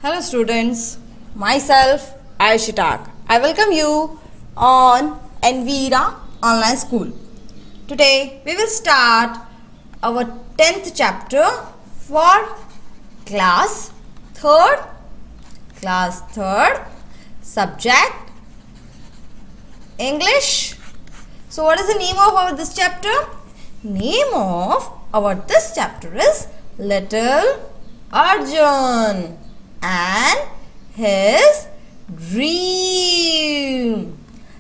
Hello students, myself Aishitak. I welcome you on Envira Online School. Today we will start our 10th chapter for class 3rd, subject English. So what is the name of our this chapter? Name of our this chapter is Little Arjun and his dream.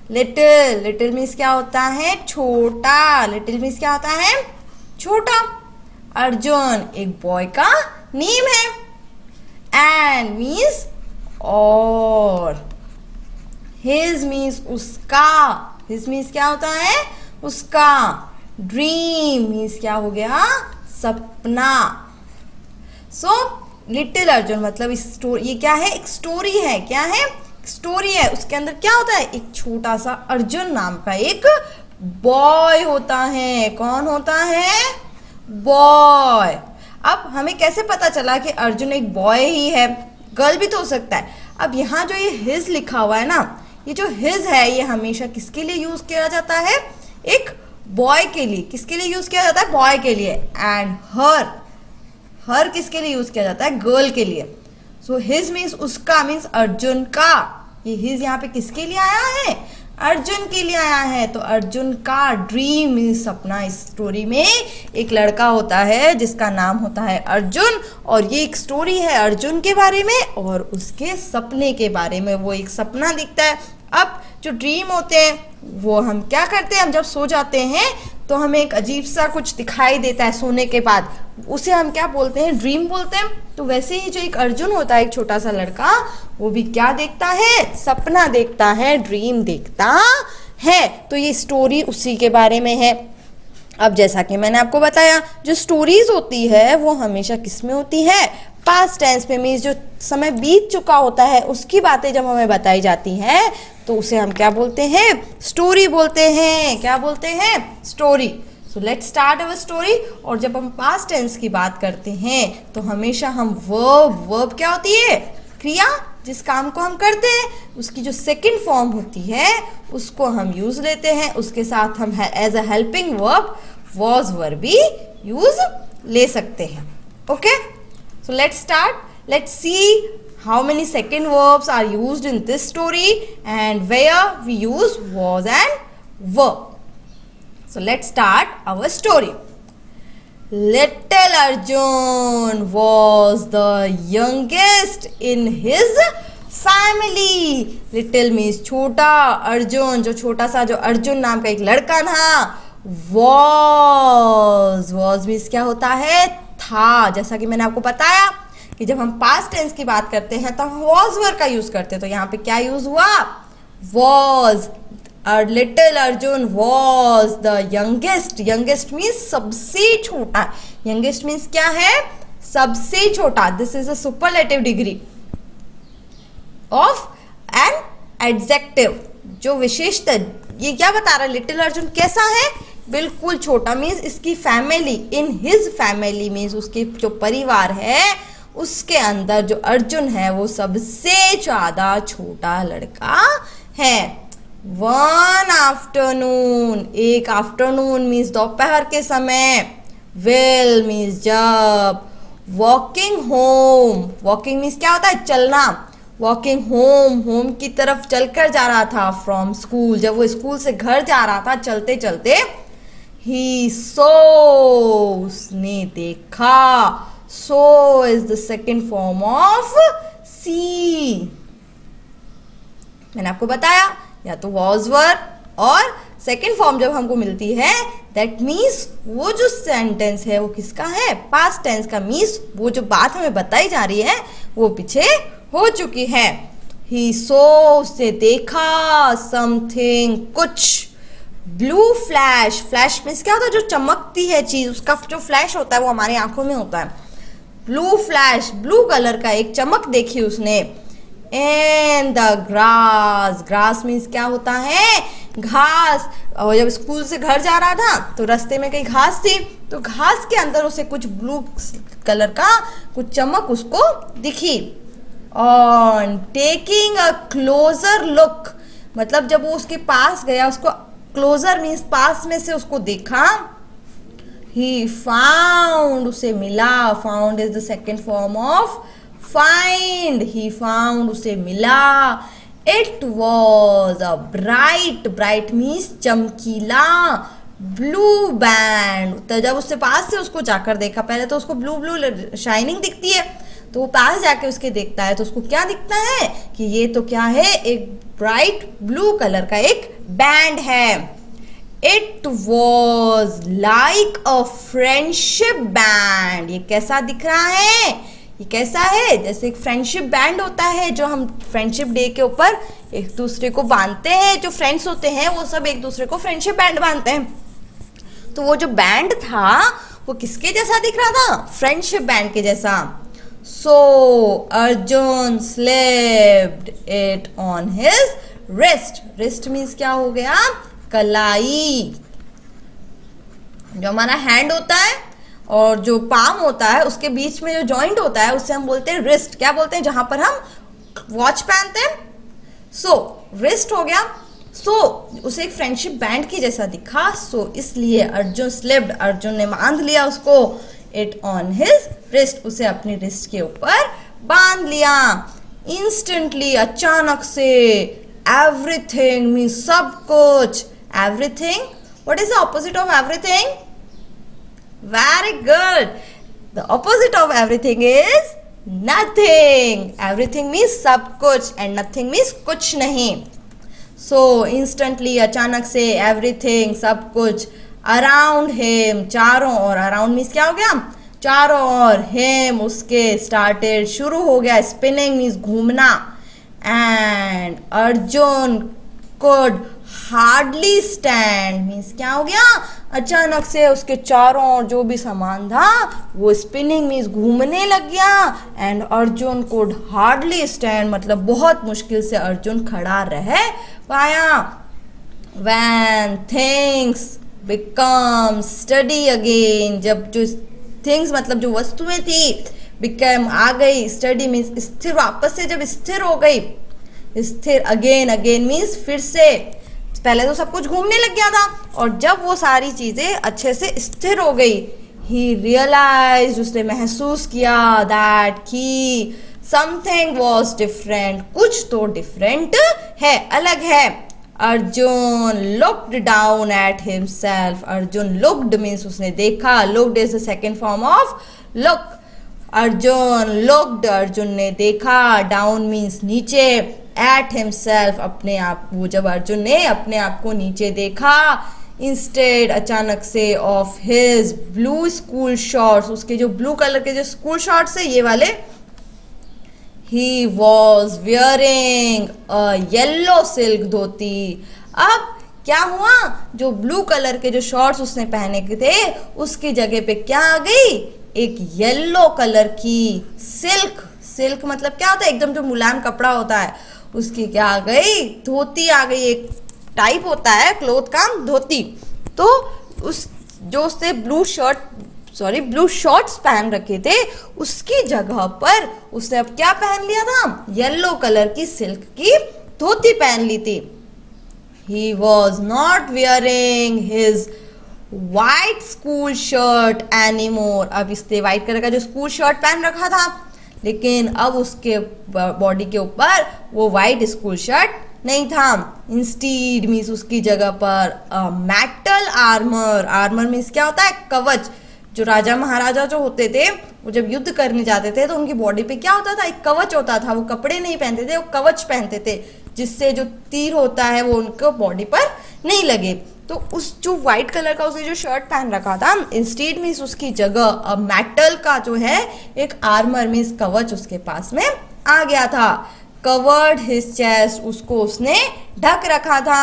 Little means क्या होता है? छोटा. Little means क्या होता है? छोटा. अर्जुन एक boy का नेम है. And means और. His means उसका. His means क्या होता है? उसका. Dream means क्या हो गया? सपना. So लिटिल अर्जुन मतलब इस स्टोरी, ये क्या है? एक स्टोरी है. क्या है? स्टोरी है. उसके अंदर क्या होता है? एक छोटा सा अर्जुन नाम का एक बॉय होता है. कौन होता है? बॉय. अब हमें कैसे पता चला कि अर्जुन एक बॉय ही है? गर्ल भी तो हो सकता है. अब यहाँ जो ये हिज लिखा हुआ है ना, ये जो हिज है ये हमेशा किसके लिए यूज किया जाता है? एक बॉय के लिए. किसके लिए यूज किया जाता है? बॉय के लिए. एंड हर किसके लिए यूज किया जाता है? गर्ल के लिए. सो हिज मीन्स उसका, मीन्स अर्जुन का. ये हिज यहाँ पे किसके लिए आया है? अर्जुन के लिए आया है. तो अर्जुन का ड्रीम मीन्स सपना. इस स्टोरी में एक लड़का होता है जिसका नाम होता है अर्जुन, और ये एक स्टोरी है अर्जुन के बारे में और उसके सपने के बारे में. वो एक सपना दिखता है. अब जो ड्रीम होते हैं वो हम क्या करते हैं? हम जब सो जाते हैं तो हमें एक अजीब सा कुछ दिखाई देता है सोने के बाद. उसे हम क्या बोलते हैं? ड्रीम बोलते हैं. तो वैसे ही जो एक अर्जुन होता है, एक छोटा सा लड़का, वो भी क्या देखता है? सपना देखता है, ड्रीम देखता है. तो ये स्टोरी उसी के बारे में है. अब जैसा कि मैंने आपको बताया, जो स्टोरीज होती है वो हमेशा किस में होती है? पास्ट टेंस में. मीन्स जो समय बीत चुका होता है उसकी बातें जब हमें बताई जाती हैं तो उसे हम क्या बोलते हैं? स्टोरी बोलते हैं. क्या बोलते हैं? Story. So let's start our story. और जब हम पास्ट टेंस की बात करते हैं तो हमेशा हम वर्ब क्या होती है? क्रिया. जिस काम को हम करते हैं उसकी जो सेकंड फॉर्म होती है उसको हम यूज लेते हैं. उसके साथ हम as a helping verb was verb भी यूज ले सकते हैं. Okay, so let's start. Let's see how many second verbs are used in this story and where we use was and were. So let's start our story. Little Arjun was the youngest in his family. Little means छोटा. अर्जुन जो छोटा सा, जो अर्जुन नाम का एक लड़का था. was means क्या होता है? था. जैसा कि मैंने आपको बताया कि जब हम पास्ट टेंस की बात करते हैं तो हम वॉज वर्ब का यूज करते हैं. तो यहाँ पे क्या यूज हुआ? Was. Little Arjun was the youngest. Youngest means सबसे छोटा. यंगेस्ट मीन्स क्या है? सबसे छोटा. This is a superlative degree of an adjective. जो विशेषता, ये क्या बता रहा है? लिटिल अर्जुन कैसा है? बिल्कुल छोटा. मीन्स इसकी family, in his family means उसके जो परिवार है उसके अंदर जो अर्जुन है वो सबसे ज्यादा छोटा लड़का है. One afternoon. एक आफ्टरनून मीन्स दोपहर के समय. विल मीन्स जब. Walking home. वॉकिंग मीन्स क्या होता है? चलना. वॉकिंग होम की तरफ चलकर जा रहा था फ्रॉम स्कूल. जब वो स्कूल से घर जा रहा था चलते चलते, ही सो उसने देखा. Saw is the second form of see. मैंने आपको बताया या तो वॉज वर्ब और सेकेंड फॉर्म जब हमको मिलती है दैट मीन्स वो जो सेंटेंस है वो किसका है? पास्ट टेंस का. मीन्स वो जो बात हमें बताई जा रही है वो पीछे हो चुकी है. ही सो उसने देखा. समथिंग कुछ. Blue flash. फ्लैश मीन्स क्या होता है? जो चमकती है चीज, उसका जो फ्लैश होता है वो हमारी आंखों में होता है. Blue flash. ब्लू कलर का एक चमक देखी उसने. And the grass. Grass means क्या होता है? घास. और जब स्कूल से घर जा रहा था तो रास्ते में कहीं घास थी, तो घास के अंदर उसे कुछ ब्लू कलर का कुछ चमक उसको दिखी. On taking a closure look, मतलब जब वो उसके पास गया, उसको क्लोजर मीन्स पास में से उसको देखा, ही फाउंड उसे मिला, found is the second form of find, he found उसे मिला, it was a bright, bright means चमकीला, ब्लू बैंड, तो जब उससे पास से उसको जाकर देखा, पहले तो उसको ब्लू ब्लू शाइनिंग दिखती है, तो वो पास जाके उसके देखता है तो उसको क्या दिखता है कि ये तो क्या है, एक ब्राइट ब्लू कलर का एक बैंड है। It was like a friendship band, ये कैसा दिख रहा है, ये कैसा है, जैसे एक फ्रेंडशिप बैंड होता है जो हम फ्रेंडशिप डे के ऊपर एक दूसरे को बांधते हैं, जो फ्रेंड्स होते हैं वो सब एक दूसरे को फ्रेंडशिप बैंड बांधते हैं, तो वो जो बैंड था वो किसके जैसा दिख रहा था, फ्रेंडशिप बैंड के जैसा। So Arjun slipped it on his wrist, wrist means क्या हो गया, कलाई, जो हमारा हैंड होता है और जो पाम होता है उसके बीच में जो जॉइंट होता है उससे हम बोलते हैं रिस्ट, क्या बोलते हैं, जहां पर हम वॉच पहनते हैं, सो रिस्ट हो गया। सो उसे एक फ्रेंडशिप बैंड की जैसा दिखा, सो इसलिए अर्जुन स्लिप्ड, अर्जुन ने बांध लिया उसको, इट ऑन हिज रिस्ट, उसे अपनी रिस्ट के ऊपर बांध लिया। इंस्टेंटली, अचानक से, एवरीथिंग मीन्स सब कुछ, everything, what is the opposite of everything, very good, the opposite of everything is nothing, everything means सब कुछ एंड नथिंग मीन्स कुछ नहीं। सो इंस्टेंटली, अचानक से, एवरीथिंग सब कुछ, अराउंड हिम चारों ओर, अराउंड मीन्स क्या हो गया, चारों ओर, हिम उसके, स्टार्टेड शुरू हो गया, स्पिनिंग मीन्स घूमना, and Arjun could hardly stand means क्या हो गया, अचानक से उसके चारों ओर जो भी सामान था वो स्पिनिंग मीन्स घूमने लग गया, and Arjun could hardly stand मतलब बहुत मुश्किल से अर्जुन खड़ा रह पाया। When things become steady again, जब जो थिंग्स मतलब जो वस्तुएं थी, become आ गई, steady मीन्स स्थिर, वापस से जब स्थिर हो गई, स्थिर, अगेन, अगेन मीन्स फिर से, पहले तो सब कुछ घूमने लग गया था और जब वो सारी चीजें अच्छे से स्थिर हो गई, ही रियलाइज, उसने महसूस किया, दैट कि समथिंग वॉज डिफरेंट, कुछ तो डिफरेंट है, अलग है। Arjun looked down at himself, Arjun looked means उसने देखा, looked is the second form of look, Arjun looked, Arjun ने देखा, डाउन मीन्स नीचे, एट हिमसेल्फ अपने आप, वो जब अर्जुन ने अपने आप को नीचे देखा, इंस्टेड अचानक से, of his blue school shorts, उसके जो ब्लू कलर के जो स्कूल शॉर्ट्स है ये वाले, he was wearing a yellow silk dhoti. अब क्या हुआ, जो ब्लू कलर के जो शॉर्ट्स उसने पहने के थे उसकी जगह पे क्या आ गई, एक येलो कलर की सिल्क, सिल्क मतलब क्या होता है, एकदम जो मुलायम कपड़ा होता है उसकी क्या आ गई, धोती आ गई, एक टाइप होता है क्लोथ का धोती, तो उस जो उसने ब्लू शॉर्ट्स पहन रखे थे उसकी जगह पर उसने अब क्या पहन लिया था, येलो कलर की सिल्क की धोती पहन ली थी। He was not wearing his white school shirt anymore, अब इसने व्हाइट कलर का जो स्कूल शर्ट पहन रखा था लेकिन अब उसके बॉडी के ऊपर वो व्हाइट स्कूल शर्ट नहीं था, इंस्टीड मीन्स उसकी जगह पर मेटल आर्मर, आर्मर मीन्स क्या होता है, कवच, जो राजा महाराजा जो होते थे वो जब युद्ध करने जाते थे तो उनकी बॉडी पे क्या होता था, एक कवच होता था, वो कपड़े नहीं पहनते थे, वो कवच पहनते थे जिससे जो तीर होता है वो उनको बॉडी पर नहीं लगे। तो उस जो व्हाइट कलर का उसने जो शर्ट पहन रखा था, इंस्टीड मीन्स उसकी जगह मेटल का जो है एक आर्मर मीन्स कवच उसके पास में आ गया था। कवर्ड हिज चेस्ट, उसको उसने ढक रखा था,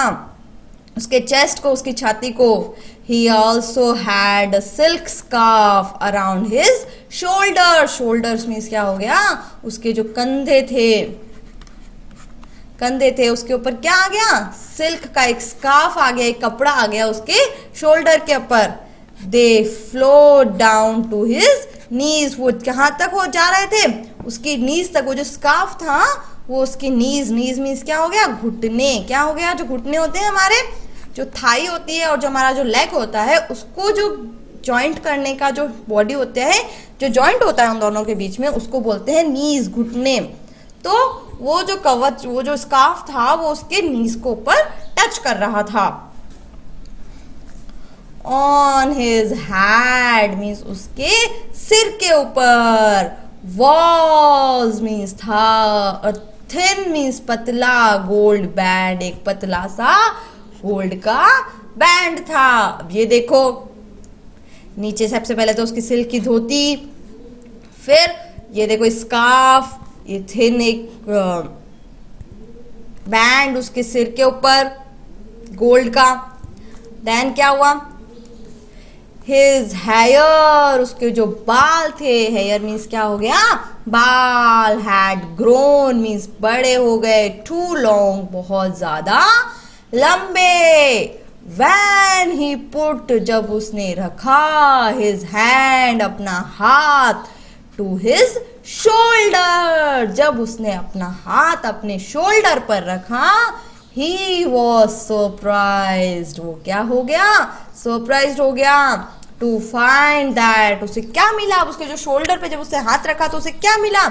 उसके चेस्ट को, उसकी छाती को। He also had a silk scarf around his shoulders, shoulders means क्या हो गया, उसके जो कंधे थे उसके ऊपर क्या आ गया, सिल्क का एक स्कार्फ आ गया, एक कपड़ा आ गया उसके शोल्डर के ऊपर। They flowed down to his knees, वो कहाँ तक हो जा रहे थे, उसकी नीज तक, वो जो स्कार्फ था वो उसकी नीज मीन्स क्या हो गया, घुटने, क्या हो गया, जो घुटने होते हैं हमारे, जो थाई होती है और जो हमारा जो लेग होता है, उसको जो जॉइंट करने का जो बॉडी होता है, जो जॉइंट होता है उन दोनों के बीच में, उसको बोलते हैं नीज, घुटने। तो वो जो कवच, वो जो स्कार्फ था वो उसके नीज को ऊपर टच कर रहा था। ऑन हिज हेड मीन्स उसके सिर के ऊपर, वॉज मीन्स था, और थिन मीन्स पतला, गोल्ड बैंड एक पतला सा गोल्ड का बैंड था। अब ये देखो, नीचे सबसे पहले तो उसकी सिल्क की धोती, फिर ये देखो स्कार्फ, ये थिन एक बैंड उसके सिर के ऊपर गोल्ड का। देन क्या हुआ, हिज हेयर, उसके जो बाल थे, हेयर मीन्स क्या हो गया, बाल, हैड ग्रोन मीन्स बड़े हो गए, टू लॉन्ग बहुत ज्यादा लंबे। व्हेन ही पुट, जब उसने रखा, हिज हैंड अपना हाथ, टू हिज शोल्डर, जब उसने अपना हाथ अपने शोल्डर पर रखा, ही वॉज सरप्राइज्ड, वो क्या हो गया, सरप्राइज्ड हो गया। टू फाइंड दैट, उसे क्या मिला, अब उसके जो शोल्डर पे जब उसने हाथ रखा तो उसे क्या मिला,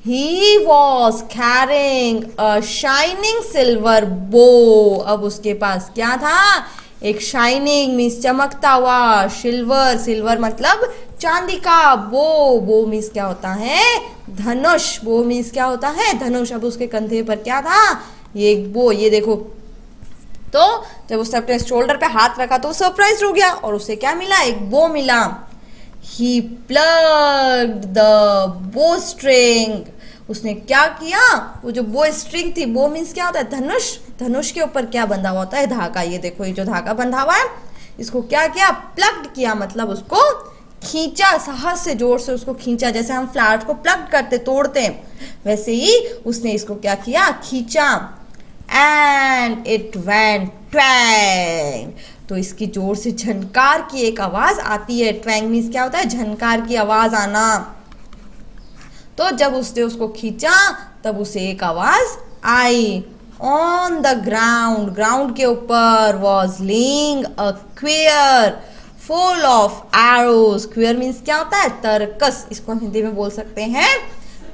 he was carrying a shining silver बो, अब उसके पास क्या था, एक शाइनिंग मीन्स चमकता हुआ, सिल्वर, सिल्वर मतलब चांदी का, बो मीन्स क्या होता है, धनुष, बो मीन्स क्या होता है, धनुष। अब उसके कंधे पर क्या था, ये एक बो, ये देखो। तो जब उसने अपने शोल्डर पे हाथ रखा तो सरप्राइज हो गया और उसे क्या मिला, एक बो मिला। ही प्लग्ड द बो स्ट्रिंग, उसने क्या किया, वो जो बो स्ट्रिंग थी, बो मीन्स क्या होता है, धनुष, धनुष के ऊपर क्या बंधा हुआ होता है, धागा। ये देखो, ये जो धागा बंधा हुआ है, इसको क्या किया, प्लग्ड किया, मतलब उसको खींचा, साहस से, जोर से उसको खींचा, जैसे हम फ्लावर्स को प्लग करते, तोड़ते हैं, वैसे ही उसने इसको क्या किया, खींचा। एंड इट वेंट ट्वैंग, तो इसकी जोर से झनकार की एक आवाज आती है। ट्वैंग मीन्स क्या होता है, झनकार की आवाज आना। तो जब उसने उसको खींचा तब उसे एक आवाज आई। ऑन द ग्राउंड, ग्राउंड के ऊपर, was laying a queer full of arrows. Queer means क्या होता है, तरकस, इसको हम हिंदी में बोल सकते हैं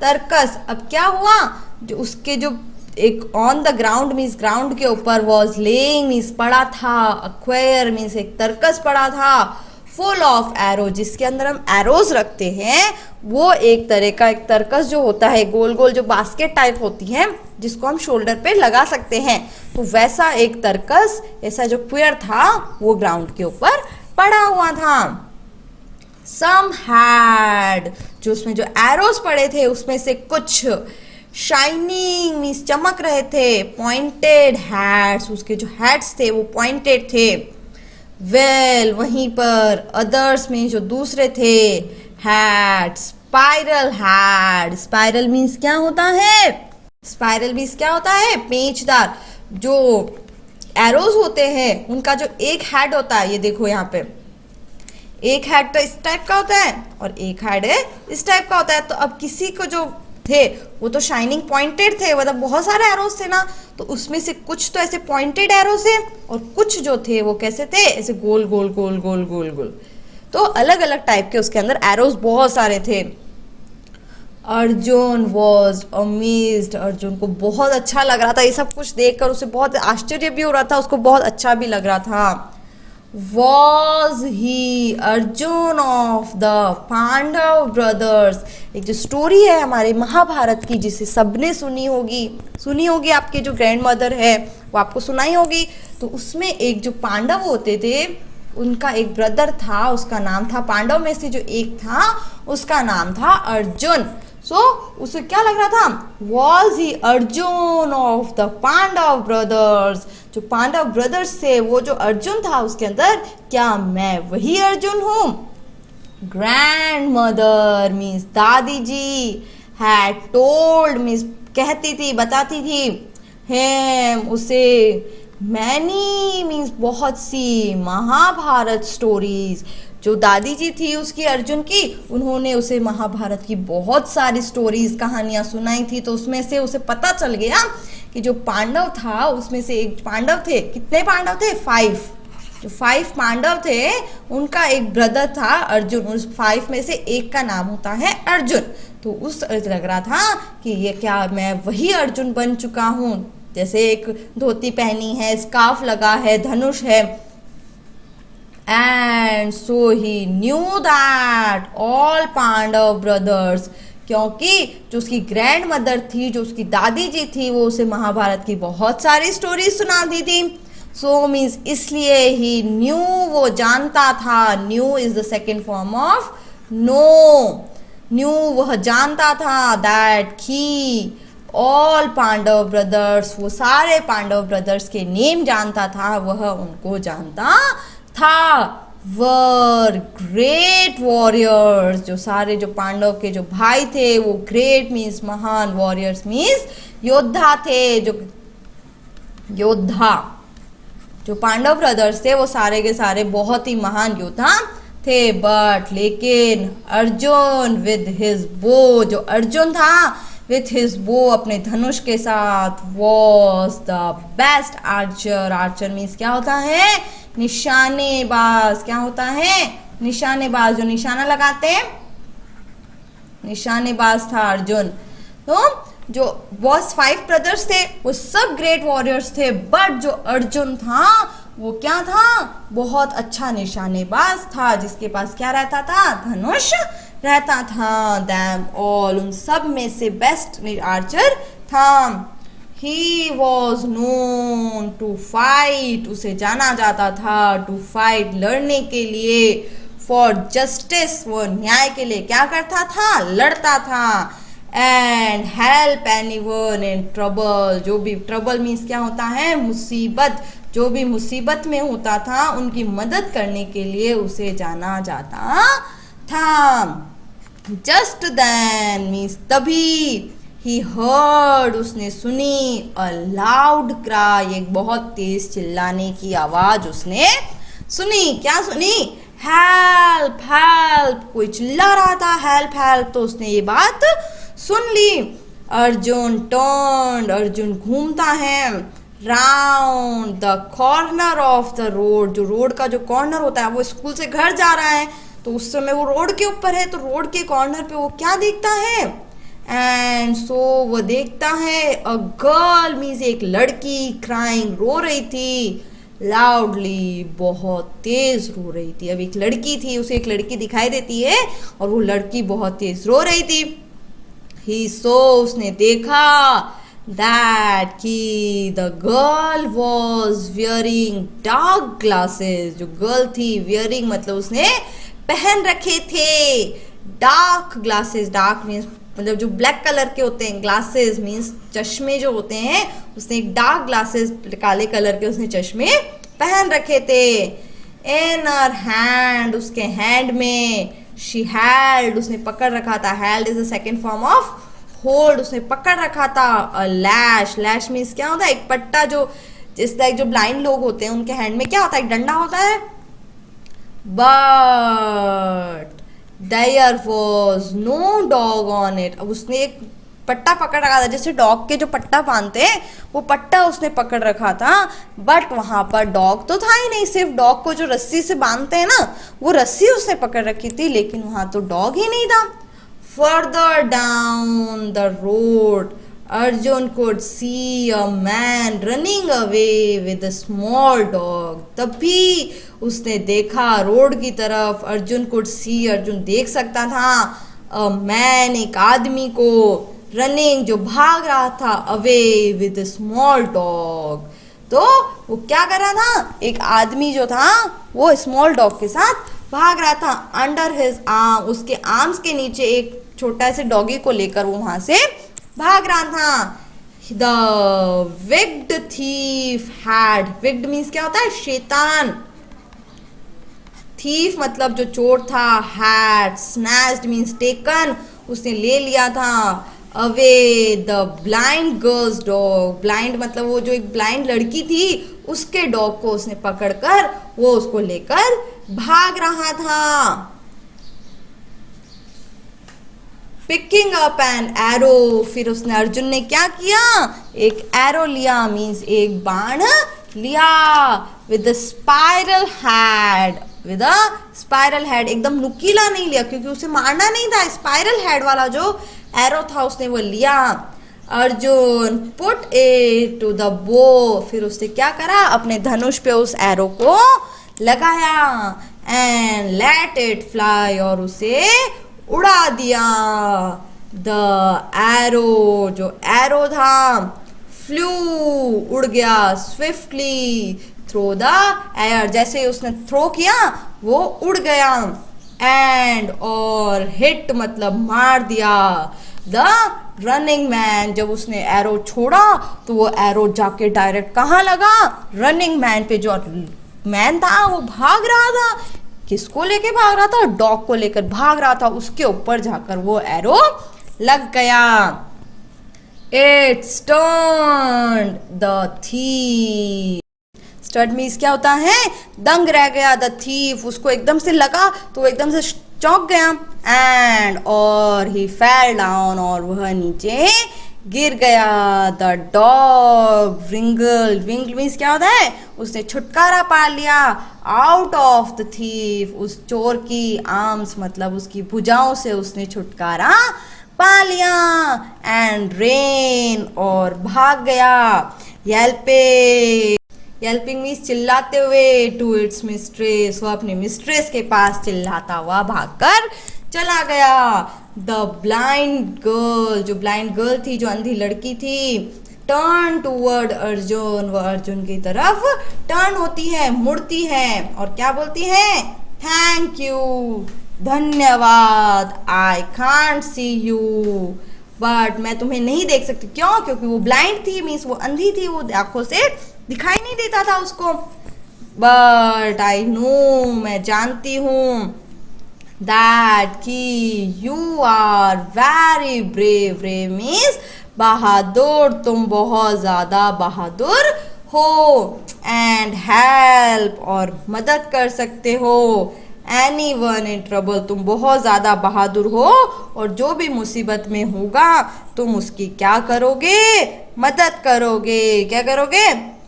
तरकस। अब क्या हुआ, जो उसके जो एक on the ground means ground के ऊपर, वॉज लेइंग मीन्स पड़ा था, अक्वेयर मीन्स एक तरकस पड़ा था, फुल ऑफ एरो, जिसके अंदर हम एरोज रखते हैं, वो एक तरह का एक तरकस जो होता है, गोल गोल जो बास्केट टाइप होती है, जिसको हम शोल्डर पे लगा सकते हैं, तो वैसा एक तरकस, ऐसा जो क्वेयर था, वो ग्राउंड के ऊपर पड़ा हुआ था। सम हैड, जो उसमें जो एरोज पड़े थे उसमें से कुछ शाइनिंग मीन्स चमक रहे थे, पॉइंटेड हैड्स, उसके जो हैड्स थे वो पॉइंटेड थे। वेल, वहीं पर अदर्स में जो दूसरे थे, had spiral had. Spiral means क्या होता है, स्पाइरल मीन्स क्या होता है, पेंचदार। जो एरोज होते हैं उनका जो एक हेड होता है, ये देखो यहाँ पे, एक हेड तो इस टाइप का होता है और एक हेड है इस टाइप का होता है। तो अब किसी को जो थे वो तो शाइनिंग पॉइंटेड थे, मतलब बहुत सारे एरोज थे ना, तो उसमें से कुछ तो ऐसे पॉइंटेड एरोज थे और कुछ जो थे वो कैसे थे, ऐसे गोल गोल गोल गोल गोल गोल। तो अलग अलग टाइप के उसके अंदर एरोज बहुत सारे थे। अर्जुन वॉज अमेज्ड, अर्जुन को बहुत अच्छा लग रहा था ये सब कुछ देखकर, उसे बहुत आश्चर्य भी हो रहा था, उसको बहुत अच्छा भी लग रहा था। Was he Arjun of the Pandava brothers. एक जो स्टोरी है हमारे महाभारत की, जिसे सबने सुनी होगी, आपके जो ग्रैंड मदर है वो आपको सुनाई होगी। तो उसमें एक जो पांडव होते थे उनका एक ब्रदर था, उसका नाम था, पांडव में से जो एक था उसका नाम था अर्जुन। उसे क्या लग रहा था, was he Arjun of the Pandava brothers. जो पांडव ब्रदर्स थे वो जो अर्जुन था उसके अंदर, क्या मैं वही अर्जुन हूँ। ग्रैंड मदर मीन्स दादी जी, हैड टोल्ड मीन्स कहती थी, बताती थी, हेम उसे, मैनी मीन्स बहुत सी, महाभारत स्टोरीज जो दादी जी थी उसकी अर्जुन की, उन्होंने उसे महाभारत की बहुत सारी स्टोरीज कहानियां सुनाई थी। तो उसमें से उसे पता चल गया कि जो पांडव था उसमें से एक पांडव थे, कितने पांडव थे? 5। जो 5 पांडव थे उनका एक ब्रदर था अर्जुन, उस 5 में से एक का नाम होता है अर्जुन। तो उस लग रहा था कि ये क्या मैं वही अर्जुन बन चुका हूँ, जैसे एक धोती पहनी है, स्कार्फ लगा है, धनुष है। And so he knew that all Pandava brothers, क्योंकि जो उसकी ग्रैंड मदर थी, जो उसकी दादी जी थी, वो उसे महाभारत की बहुत सारी स्टोरी सुनाती थी। सो मीन्स इसलिए ही न्यू, वो जानता था। Knew is the second form of know. Knew वह जानता था that he all Pandava brothers, वो सारे पांडव ब्रदर्स के नेम जानता था, वह उनको जानता था। वर ग्रेट वॉरियर्स, जो सारे जो पांडव के जो भाई थे वो ग्रेट मीन्स महान, वॉरियर्स मीन्स योद्धा थे। जो योद्धा, जो पांडव ब्रदर्स थे वो सारे के सारे बहुत ही महान योद्धा थे। बट लेकिन अर्जुन विद हिज बो, जो अर्जुन था विथ हिज बो, अपने धनुष के साथ, was the best Archer. Archer means क्या होता है? निशानेबाज। क्या होता है? निशानेबाज, जो निशाना लगाते हैं, निशानेबाज था अर्जुन। तो जो बॉस 5 ब्रदर्स थे वो सब ग्रेट वॉरियर्स थे, बट जो अर्जुन था वो क्या था? बहुत अच्छा निशानेबाज था, जिसके पास क्या रहता था? धनुष रहता था। दैम ऑल, उन सब में से बेस्ट आर्चर था। He was known to fight, उसे जाना जाता था टू फाइट, लड़ने के लिए। फॉर जस्टिस, वो न्याय के लिए क्या करता था? लड़ता था। And help anyone in trouble, जो भी ट्रबल मीन्स क्या होता है? मुसीबत। जो भी मुसीबत में होता था उनकी मदद करने के लिए उसे जाना जाता था। जस्ट देन मीन्स तभी, ही हर्ड, उसने सुनी, अ लाउड क्राई, एक बहुत तेज चिल्लाने की आवाज उसने सुनी। क्या सुनी? हेल्प हेल्प, कोई चिल्ला रहा था हेल्प हेल्प, तो उसने ये बात सुन ली। अर्जुन टर्न्ड, अर्जुन घूमता है round the corner of the road, जो रोड का जो कॉर्नर होता है, वो स्कूल से घर जा रहा है तो उस समय वो रोड के ऊपर है, तो रोड के कॉर्नर पे वो क्या देखता है? एंड सो वो देखता है अ गर्ल मीन्स एक लड़की, क्राइंग, रो रही थी, लाउडली, बहुत तेज रो रही थी। अब एक लड़की थी, उसे एक लड़की दिखाई देती है और वो लड़की बहुत तेज रो रही थी। ही सो, उसने देखा that कि the girl was wearing dark glasses, जो गर्ल थी wearing मतलब उसने पहन रखे थे dark glasses। dark मीन्स मतलब जो ब्लैक कलर के होते हैं, ग्लासेस मीन्स चश्मे जो होते हैं, उसने एक डार्क ग्लासेस, काले कलर के उसने चश्मे पहन रखे थे। इन हर हैंड, उसके हैंड में, शी हेल्ड, उसने पकड़ रखा था, held is the second form of hold, उसने पकड़ रखा था। अ लैश, लैश मीन्स क्या होता है? एक पट्टा, जो जिस लाइक जो ब्लाइंड लोग होते हैं उनके हैंड में क्या होता है? एक डंडा होता है। But there was no dog on it, अब उसने एक पट्टा पकड़ रखा था, जैसे डॉग के जो पट्टा बांधते हैं वो पट्टा उसने पकड़ रखा था, बट वहां पर डॉग तो था ही नहीं, सिर्फ डॉग को जो रस्सी से बांधते हैं ना, वो रस्सी उसने पकड़ रखी थी, लेकिन वहां तो डॉग ही नहीं था। Further down the road Arjun could see a man running away with a small dog, तभी उसने देखा रोड की तरफ, अर्जुन could see, अर्जुन देख सकता था, a man, एक आदमी को, रनिंग, जो भाग रहा था, away with a small dog, तो वो क्या कर रहा था? एक आदमी जो था वो स्मॉल डॉग के साथ भाग रहा था। अंडर हिज आर्म, उसके आर्म्स के नीचे एक छोटा से डॉगी को लेकर वो वहां से भाग रहा था। द विग्ड थीफ हैड, विग्ड मीन्स क्या होता है? शैतान। थीफ मतलब जो चोर था, हैड, स्नैच्ड मीन्स टेकन, उसने ले लिया था। Away the blind girls dog, blind मतलब वो जो एक ब्लाइंड लड़की थी उसके डॉग को उसने पकड़कर वो उसको लेकर भाग रहा था। पिकिंग अप एन एरो, फिर उसने अर्जुन ने क्या किया, एक एरो लिया, मीन्स एक बाण लिया, with spiral head, with a spiral head, एकदम नुकीला नहीं लिया क्योंकि उसे मारना नहीं था, स्पाइरल हेड वाला जो एरो था उसने वो लिया। Arjun put it to the bow, फिर उसने क्या करा, अपने धनुष पे उस एरो को लगाया, एंड लेट इट फ्लाई, और उसे उड़ा दिया। द एरो, जो एरो था, फ्लू, उड़ गया, स्विफ्टली थ्रू द एयर, जैसे ही उसने थ्रो किया वो उड़ गया, एंड और हिट मतलब मार दिया द रनिंग मैन, जब उसने एरो छोड़ा तो वो एरो जाके डायरेक्ट कहाँ लगा, रनिंग मैन पे, जो मैन था वो भाग रहा था, किसको लेके भाग रहा था, डॉग को लेकर भाग रहा था, उसके ऊपर जाकर वो एरो लग गया। It's turned the thief, stud means क्या होता है, दंग रह गया, द थीफ, उसको एकदम से लगा तो वो एकदम से चौंक गया, एंड और ही फेल डाउन, और वह नीचे गिर गया। द डॉग विंगल, विंगल मीन्स क्या होता है, उसने छुटकारा पा लिया, आउट ऑफ द थीफ, उस चोर की आर्म्स मतलब उसकी भुजाओं से उसने छुटकारा पा लिया, एंड रेन, और भाग गया। येल्पिंग मीन्स चिल्लाते हुए, टू इट्स मिस्ट्रेस, वो अपनी मिस्ट्रेस के पास चिल्लाता हुआ भागकर चला गया। द ब्लाइंड गर्ल, जो ब्लाइंड गर्ल थी, जो अंधी लड़की थी, टर्न टूवर्ड अर्जुन, वह अर्जुन की तरफ टर्न होती है, मुड़ती है, और क्या बोलती है, थैंक यू, धन्यवाद, I can't see you, but मैं तुम्हें नहीं देख सकती, क्यों, क्योंकि वो ब्लाइंड थी, मीन्स वो अंधी थी, वो आंखों से दिखाई नहीं देता था उसको, बट आई नो, मैं जानती हूँ, दैट कि you are very brave, brave means बहादुर, तुम बहुत ज्यादा बहादुर हो, एंड हेल्प, और मदद कर सकते हो, एनीवन इन ट्रबल, तुम बहुत ज़्यादा बहादुर हो, और जो भी मुसीबत में होगा तुम उसकी क्या करोगे, मदद करोगे, क्या करोगे,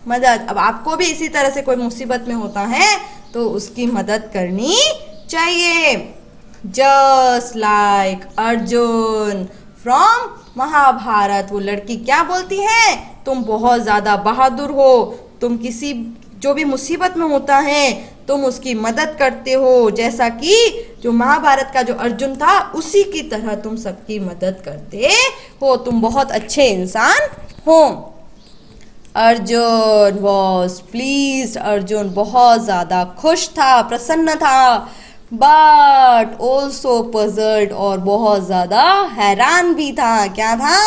मदद। अब आपको भी इसी तरह से कोई मुसीबत में होता है तो उसकी मदद करनी चाहिए, just like Arjun from Mahabharat. वो लड़की क्या बोलती है, तुम बहुत ज़्यादा बहादुर हो, तुम किसी जो भी मुसीबत में होता है तुम उसकी मदद करते हो, जैसा कि जो महाभारत का जो अर्जुन था उसी की तरह तुम सबकी मदद करते हो, तुम बहुत अच्छे इंसान हो। अर्जुन वॉज प्लीज्ड, अर्जुन बहुत ज़्यादा खुश था, प्रसन्न था, बट ऑल्सो पजल्ड, और बहुत ज़्यादा हैरान भी था। क्या था,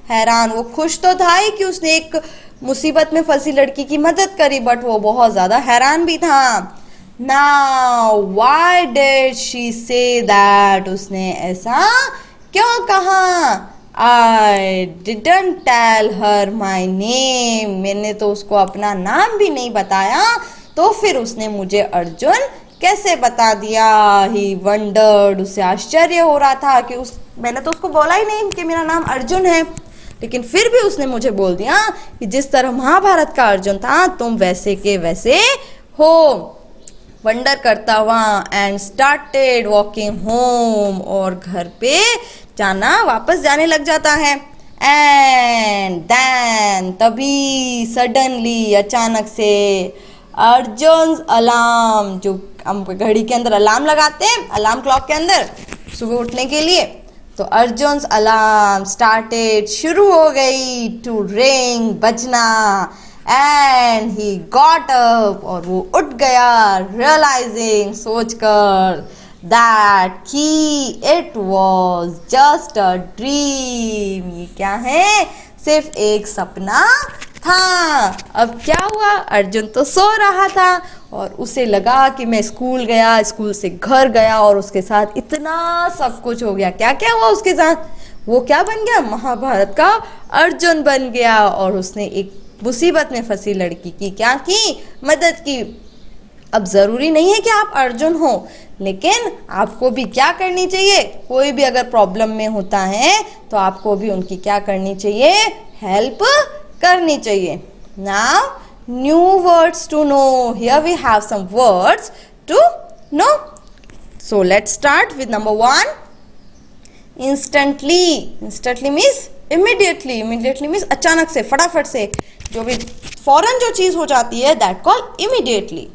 हैरान। वो खुश तो था ही कि उसने एक मुसीबत में फंसी लड़की की मदद करी, बट वो बहुत ज़्यादा हैरान भी था। Now why did she say that, उसने ऐसा क्यों कहा। I didn't tell her my name, मैंने तो उसको अपना नाम भी नहीं बताया, तो फिर उसने मुझे अर्जुन कैसे बता दिया। ही वंडर्ड, उसे आश्चर्य हो रहा था कि मैंने तो उसको बोला ही नहीं कि मेरा नाम अर्जुन है, लेकिन फिर भी उसने मुझे बोल दिया कि जिस तरह महाभारत का अर्जुन था तुम वैसे के वैसे हो। वंडर करता हुआ, एंड स्टार्टेड वॉकिंग होम, और घर पे जाना वापस जाने लग जाता है। एंड देन, तभी सडनली, अचानक से, अर्जुन अलार्म, जो हम घड़ी के अंदर अलार्म लगाते हैं, अलार्म क्लॉक के अंदर सुबह उठने के लिए, तो अर्जुन अलार्म स्टार्टेड, शुरू हो गई, टू रिंग, बजना, एंड ही गॉट अप, और वो उठ गया, रियलाइजिंग, सोचकर, दैट कि it was just a dream, ये क्या है, सिर्फ एक सपना था। अब क्या हुआ, अर्जुन तो सो रहा था और उसे लगा कि मैं स्कूल गया, स्कूल से घर गया, और उसके साथ इतना सब कुछ हो गया। क्या क्या हुआ उसके साथ, वो क्या बन गया, महाभारत का अर्जुन बन गया, और उसने एक मुसीबत में फंसी लड़की की क्या की, मदद की। अब ज़रूरी नहीं है कि आप अर्जुन हो, लेकिन आपको भी क्या करनी चाहिए, कोई भी अगर प्रॉब्लम में होता है तो आपको भी उनकी क्या करनी चाहिए, हेल्प करनी चाहिए। Now new words to know, here we have some words to know. So let's start with number 1, instantly. Instantly means immediately, immediately means अचानक से, फटाफट से, जो भी फौरन जो चीज हो जाती है, that call immediately.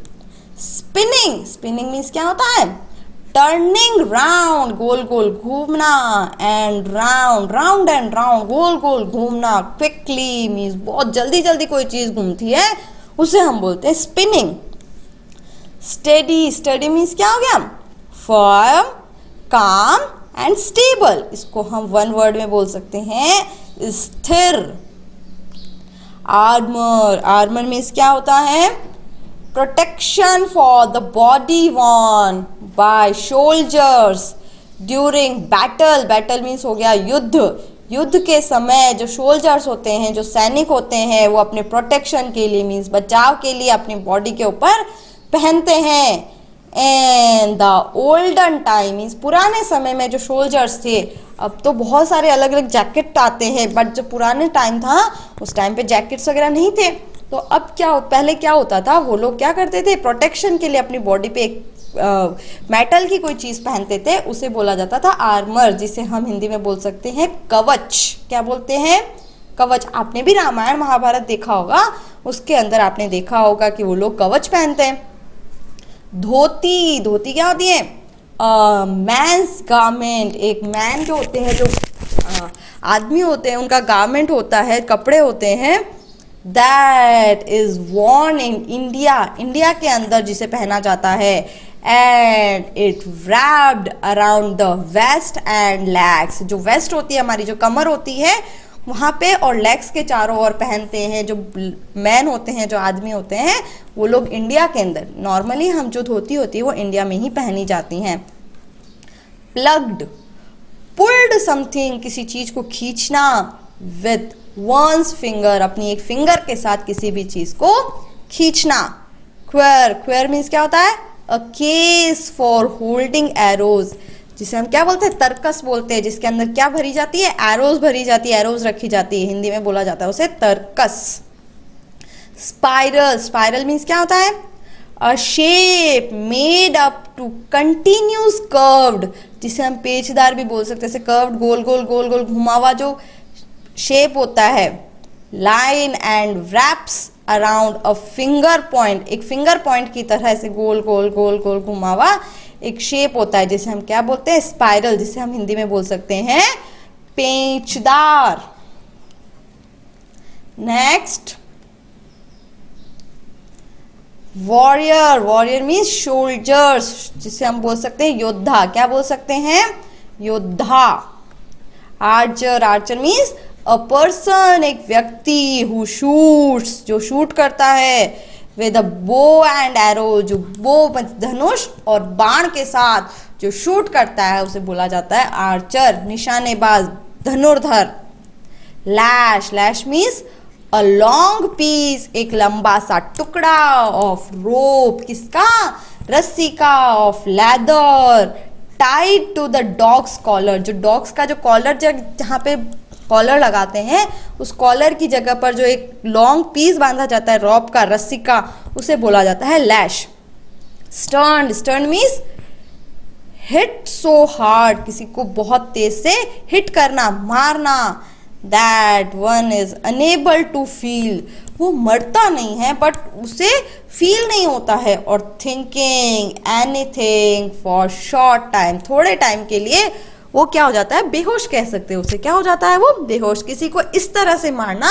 Spinning, spinning means क्या होता है, टर्निंग राउंड, गोल गोल घूमना, and round, round and round, गोल गोल घूमना। क्विकली मीन्स बहुत जल्दी जल्दी कोई चीज घूमती है, उसे हम बोलते हैं स्पिनिंग। स्टेडी, स्टेडी मीन्स क्या हो गया, फर्म, काम एंड स्टेबल। इसको हम वन वर्ड में बोल सकते हैं स्थिर। आर्मर, आर्मर मीन्स क्या होता है, protection for the body Warne bye soldiers during battle. Battle means हो गया युद्ध। युद्ध के समय जो सोल्जर्स होते हैं, जो सैनिक होते हैं, वो अपने प्रोटेक्शन के लिए मीन्स बचाव के लिए अपनी बॉडी के ऊपर पहनते हैं। And the olden time means पुराने समय में जो सोल्जर्स थे, अब तो बहुत सारे अलग अलग जैकेट आते हैं, बट जो पुराने टाइम था उस टाइम पे जैकेट्स वगैरह नहीं थे। तो अब क्या, पहले क्या होता था, वो लोग क्या करते थे, प्रोटेक्शन के लिए अपनी बॉडी पे एक मेटल की कोई चीज़ पहनते थे, उसे बोला जाता था आर्मर, जिसे हम हिंदी में बोल सकते हैं कवच। क्या बोलते हैं, कवच। आपने भी रामायण महाभारत देखा होगा, उसके अंदर आपने देखा होगा कि वो लोग कवच पहनते हैं। धोती, धोती क्या होती है, मैंस गारमेंट। एक मैन जो होते हैं, जो आदमी होते हैं, उनका गारमेंट होता है, कपड़े होते हैं, that is worn in India, India के अंदर जिसे पहना जाता है। And it wrapped around the waist and legs. जो वेस्ट होती है हमारी, जो कमर होती है वहाँ पे, और लेग्स के चारों ओर पहनते हैं। जो मैन होते हैं, जो आदमी होते हैं, वो लोग इंडिया के अंदर, नॉर्मली हम जो धोती होती है वो इंडिया में ही पहनी जाती हैं। प्लग्ड, पुल्ड समथिंग, किसी चीज को खींचना, विथ वंस फिंगर, अपनी एक फिंगर के साथ किसी भी चीज को खींचना। क्वेर, क्वेर मीन्स क्या होता है, a case for holding arrows, जिसे हम क्या बोलते हैं, तरकस बोलते हैं, जिसके अंदर क्या भरी जाती है, एरोज भरी जाती है, एरोज रखी जाती है, हिंदी में बोला जाता है उसे तरकस। स्पाइरल, स्पाइरल मीन्स क्या होता है, a shape made up two continuous curved, जिसे हम पेचदार भी बोल सकते हैं, जैसे कर्व्ड, गोल गोल गोल गोल घुमा हुआ जो शेप होता है। Line and wraps around a finger point, एक फिंगर पॉइंट की तरह से गोल गोल गोल गोल घुमा हुआ एक शेप होता है, जिसे हम क्या बोलते हैं, स्पाइरल, जिसे हम हिंदी में बोल सकते हैं पेचदार। Next, warrior, warrior means soldiers, जिसे हम बोल सकते हैं योद्धा। क्या बोल सकते हैं, योद्धा। Archer, Archer means a person, एक व्यक्ति, हु शूट्स, जो शूट करता है, with a bow and arrow, जो बो धनुष और बाण के साथ जो शूट करता है उसे बोला जाता है आर्चर, निशानेबाज, धनुर्धर। Lash, lash means a long piece, एक लंबा सा टुकड़ा, ऑफ रोप, किसका, रस्सी का, of leather, tied to the dog's collar, जो डॉग्स का जो कॉलर, जहाँ पे कॉलर लगाते हैं, उस कॉलर की जगह पर जो एक लॉन्ग पीस बांधा जाता है रॉप का, रस्सी का, उसे बोला जाता है lash. Stern, stern means hit so hard, किसी को बहुत तेज से हिट करना, मारना। That one is unable to feel, वो मरता नहीं है बट उसे फील नहीं होता है। और thinking anything for short time, थोड़े टाइम के लिए वो क्या हो जाता है, बेहोश कह सकते हैं उसे। क्या हो जाता है वो, बेहोश। किसी को इस तरह से मारना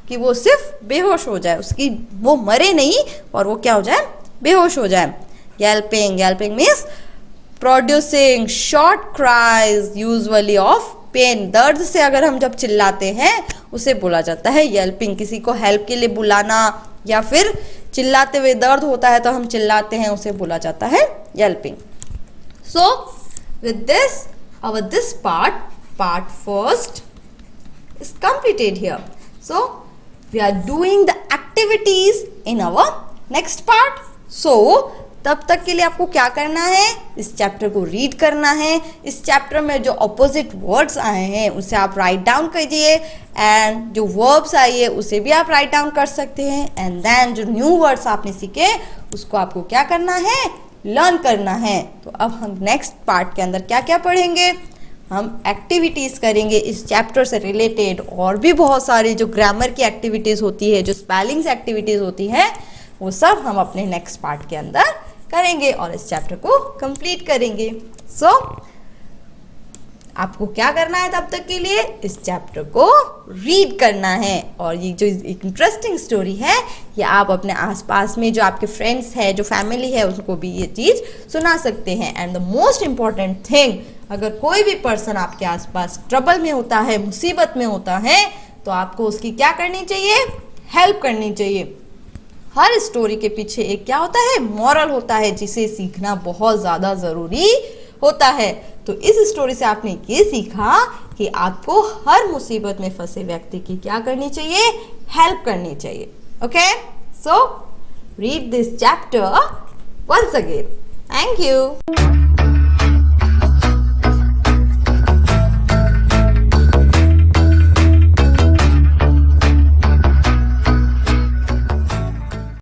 कि वो सिर्फ बेहोश हो जाए, उसकी वो मरे नहीं और वो क्या हो जाए, बेहोश हो जाए। Yelping, yelping means producing short cries usually of pain, दर्द से अगर हम जब चिल्लाते हैं उसे बोला जाता है येल्पिंग। किसी को हेल्प के लिए बुलाना या फिर चिल्लाते हुए दर्द होता है तो हम चिल्लाते हैं, उसे बोला जाता है yelping. So with this our this part first is completed here. So we are doing the activities in our next part. So तब तक के लिए आपको क्या करना है, इस चैप्टर को रीड करना है। इस चैप्टर में जो अपोजिट वर्ड्स आए हैं उसे आप राइट डाउन कीजिए, एंड जो वर्ब्स आई है उसे भी आप राइट डाउन कर सकते हैं। एंड देन जो न्यू वर्ड्स आपने सीखे उसको आपको क्या करना है, लर्न करना है। तो अब हम नेक्स्ट पार्ट के अंदर क्या क्या पढ़ेंगे, हम एक्टिविटीज़ करेंगे इस चैप्टर से रिलेटेड, और भी बहुत सारी जो ग्रामर की एक्टिविटीज़ होती है, जो स्पेलिंग्स एक्टिविटीज़ होती है, वो सब हम अपने नेक्स्ट पार्ट के अंदर करेंगे और इस चैप्टर को कंप्लीट करेंगे। सो आपको क्या करना है तब तक के लिए, इस चैप्टर को रीड करना है। और ये जो इंटरेस्टिंग स्टोरी है ये आप अपने आसपास में जो आपके फ्रेंड्स है, जो फैमिली है, उनको भी ये चीज़ सुना सकते हैं। And the most important thing, अगर कोई भी पर्सन आपके आसपास ट्रबल में होता है, मुसीबत में होता है, तो आपको उसकी क्या करनी चाहिए, हेल्प करनी चाहिए। हर स्टोरी के पीछे एक क्या होता है, मॉरल होता है, जिसे सीखना बहुत ज़्यादा ज़रूरी होता है। तो इस स्टोरी से आपने ये सीखा कि आपको हर मुसीबत में फंसे व्यक्ति की क्या करनी चाहिए, हेल्प करनी चाहिए। Okay, so read this chapter once again. Thank you.